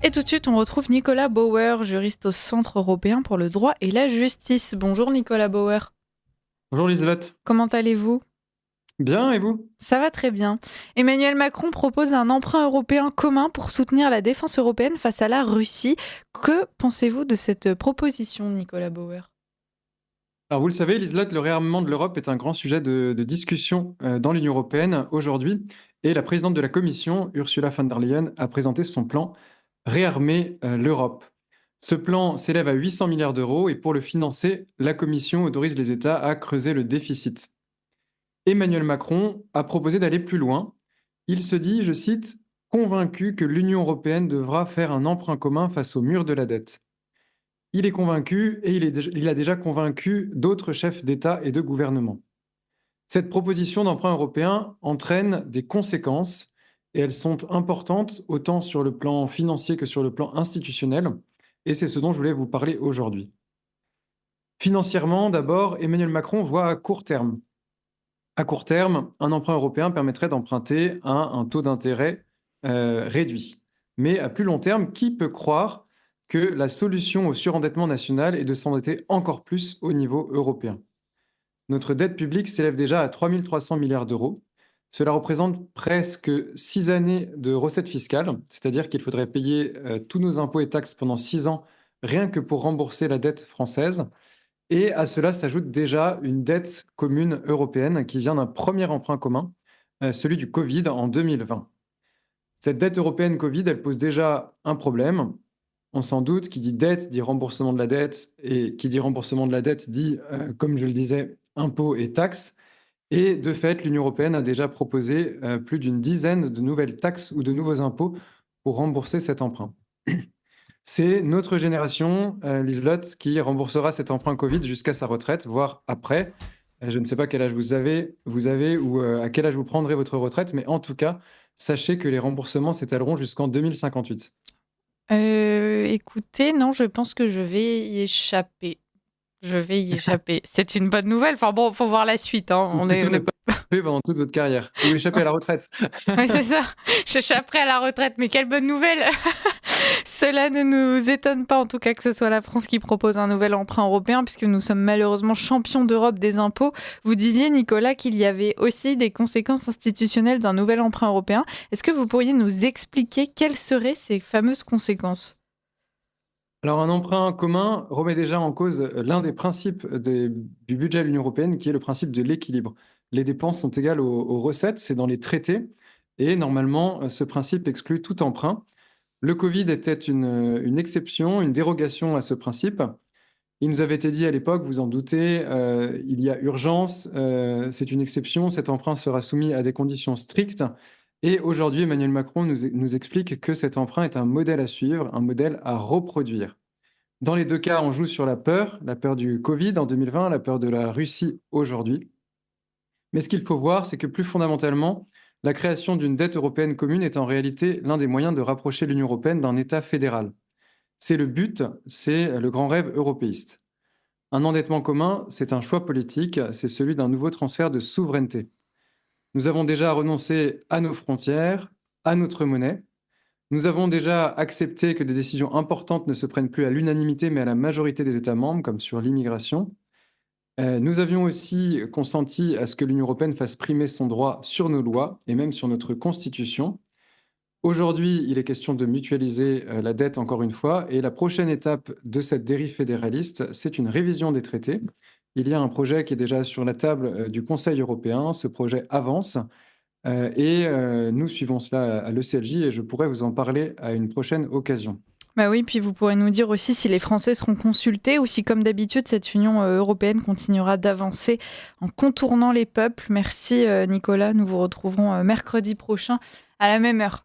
Et tout de suite, on retrouve Nicolas Bauer, juriste au Centre européen pour le droit et la justice. Bonjour Nicolas Bauer, Bonjour Liselotte. comment allez-vous? Bien, et vous? Ça va très bien. Emmanuel Macron propose un emprunt européen commun pour soutenir la défense européenne face à la Russie. Que pensez-vous de cette proposition, Nicolas Bauer? Alors vous le savez, Liselotte, le réarmement de l'Europe est un grand sujet de discussion dans l'Union européenne aujourd'hui. Et la présidente de la Commission, Ursula von der Leyen, a présenté son plan Réarmer l'Europe. Ce plan s'élève à 800 milliards d'euros et pour le financer, la Commission autorise les États à creuser le déficit. Emmanuel Macron a proposé d'aller plus loin. Il se dit, je cite, convaincu que l'Union européenne devra faire un emprunt commun face au mur de la dette. Il est convaincu et il a déjà convaincu d'autres chefs d'État et de gouvernement. Cette proposition d'emprunt européen entraîne des conséquences et elles sont importantes autant sur le plan financier que sur le plan institutionnel. Et c'est ce dont je voulais vous parler aujourd'hui. Financièrement, d'abord, Emmanuel Macron voit à court terme. À court terme, un emprunt européen permettrait d'emprunter à un taux d'intérêt réduit. Mais à plus long terme, qui peut croire que la solution au surendettement national est de s'endetter encore plus au niveau européen? Notre dette publique s'élève déjà à 3 300 milliards d'euros. Cela représente presque 6 années de recettes fiscales, c'est-à-dire qu'il faudrait payer tous nos impôts et taxes pendant 6 ans rien que pour rembourser la dette française. Et à cela s'ajoute déjà une dette commune européenne qui vient d'un premier emprunt commun, celui du Covid en 2020. Cette dette européenne Covid, elle pose déjà un problème. On s'en doute, qui dit dette dit remboursement de la dette, et qui dit remboursement de la dette dit, comme je le disais, impôts et taxes. Et de fait, l'Union européenne a déjà proposé plus d'une dizaine de nouvelles taxes ou de nouveaux impôts pour rembourser cet emprunt. C'est notre génération, Liselotte, qui remboursera cet emprunt Covid jusqu'à sa retraite, voire après. Je ne sais pas quel âge vous avez ou à quel âge vous prendrez votre retraite, mais en tout cas, sachez que les remboursements s'étaleront jusqu'en 2058. Écoutez, non, je pense que je vais y échapper. Je vais y échapper. C'est une bonne nouvelle. Enfin bon, faut voir la suite, hein. Ou plutôt ne pas échapper pendant toute votre carrière, ou échapper à la retraite. Oui, c'est ça. J'échapperai à la retraite, mais quelle bonne nouvelle! Cela ne nous étonne pas, en tout cas, que ce soit la France qui propose un nouvel emprunt européen, puisque nous sommes malheureusement champions d'Europe des impôts. Vous disiez, Nicolas, qu'il y avait aussi des conséquences institutionnelles d'un nouvel emprunt européen. Est-ce que vous pourriez nous expliquer quelles seraient ces fameuses conséquences? Alors, un emprunt commun remet déjà en cause l'un des principes du budget de l'Union européenne, qui est le principe de l'équilibre. Les dépenses sont égales aux recettes, c'est dans les traités, et normalement, ce principe exclut tout emprunt. Le Covid était une exception, une dérogation à ce principe. Il nous avait été dit à l'époque, vous en doutez, il y a urgence, c'est une exception, cet emprunt sera soumis à des conditions strictes. Et aujourd'hui, Emmanuel Macron nous explique que cet emprunt est un modèle à suivre, un modèle à reproduire. Dans les deux cas, on joue sur la peur du Covid en 2020, la peur de la Russie aujourd'hui. Mais ce qu'il faut voir, c'est que plus fondamentalement, la création d'une dette européenne commune est en réalité l'un des moyens de rapprocher l'Union européenne d'un État fédéral. C'est le but, c'est le grand rêve européiste. Un endettement commun, c'est un choix politique, c'est celui d'un nouveau transfert de souveraineté. Nous avons déjà renoncé à nos frontières, à notre monnaie. Nous avons déjà accepté que des décisions importantes ne se prennent plus à l'unanimité, mais à la majorité des États membres, comme sur l'immigration. Nous avions aussi consenti à ce que l'Union européenne fasse primer son droit sur nos lois et même sur notre constitution. Aujourd'hui, il est question de mutualiser la dette encore une fois, et la prochaine étape de cette dérive fédéraliste, c'est une révision des traités. Il y a un projet qui est déjà sur la table du Conseil européen. Ce projet avance et nous suivons cela à l'ECLJ et je pourrais vous en parler à une prochaine occasion. Bah oui, puis vous pourrez nous dire aussi si les Français seront consultés ou si, comme d'habitude, cette Union européenne continuera d'avancer en contournant les peuples. Merci Nicolas, nous vous retrouverons mercredi prochain à la même heure.